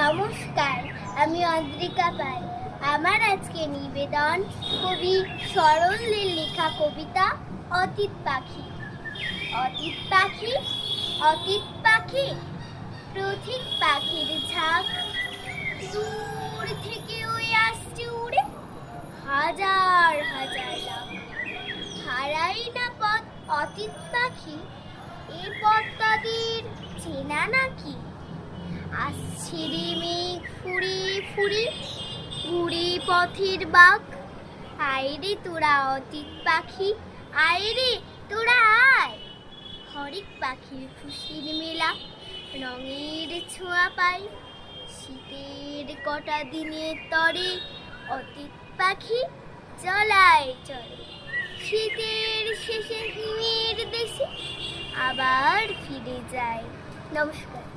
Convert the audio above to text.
নমস্কার, আমি অদ্রিকা পাল। আমার আজকে নিবেদন কবি সরলের লেখা কবিতা অতীত পাখি। অতীত পাখি, অতীত পাখি, প্রতীক পাখির ঝাঁক, দূর থেকে ওই আসছে উড়ে হাজার হাজার লাখ। হারাই না পথ অতীত পাখি, এ পথ তাদের চেনা নাকি? আসছে রে মেঘ ফুরি ফুরি, উড়ে পথের বাঘ। আয় তোরা অতীত পাখি, আয় রে তোরা আয়। হরেক পাখির খুশির মেলা, রঙের ছোঁয়া পাই। শীতের কটা দিনের তরে অতীত পাখি চলায় চলে। শীতের শেষে হিমের দেশে আবার ফিরে যায়। নমস্কার।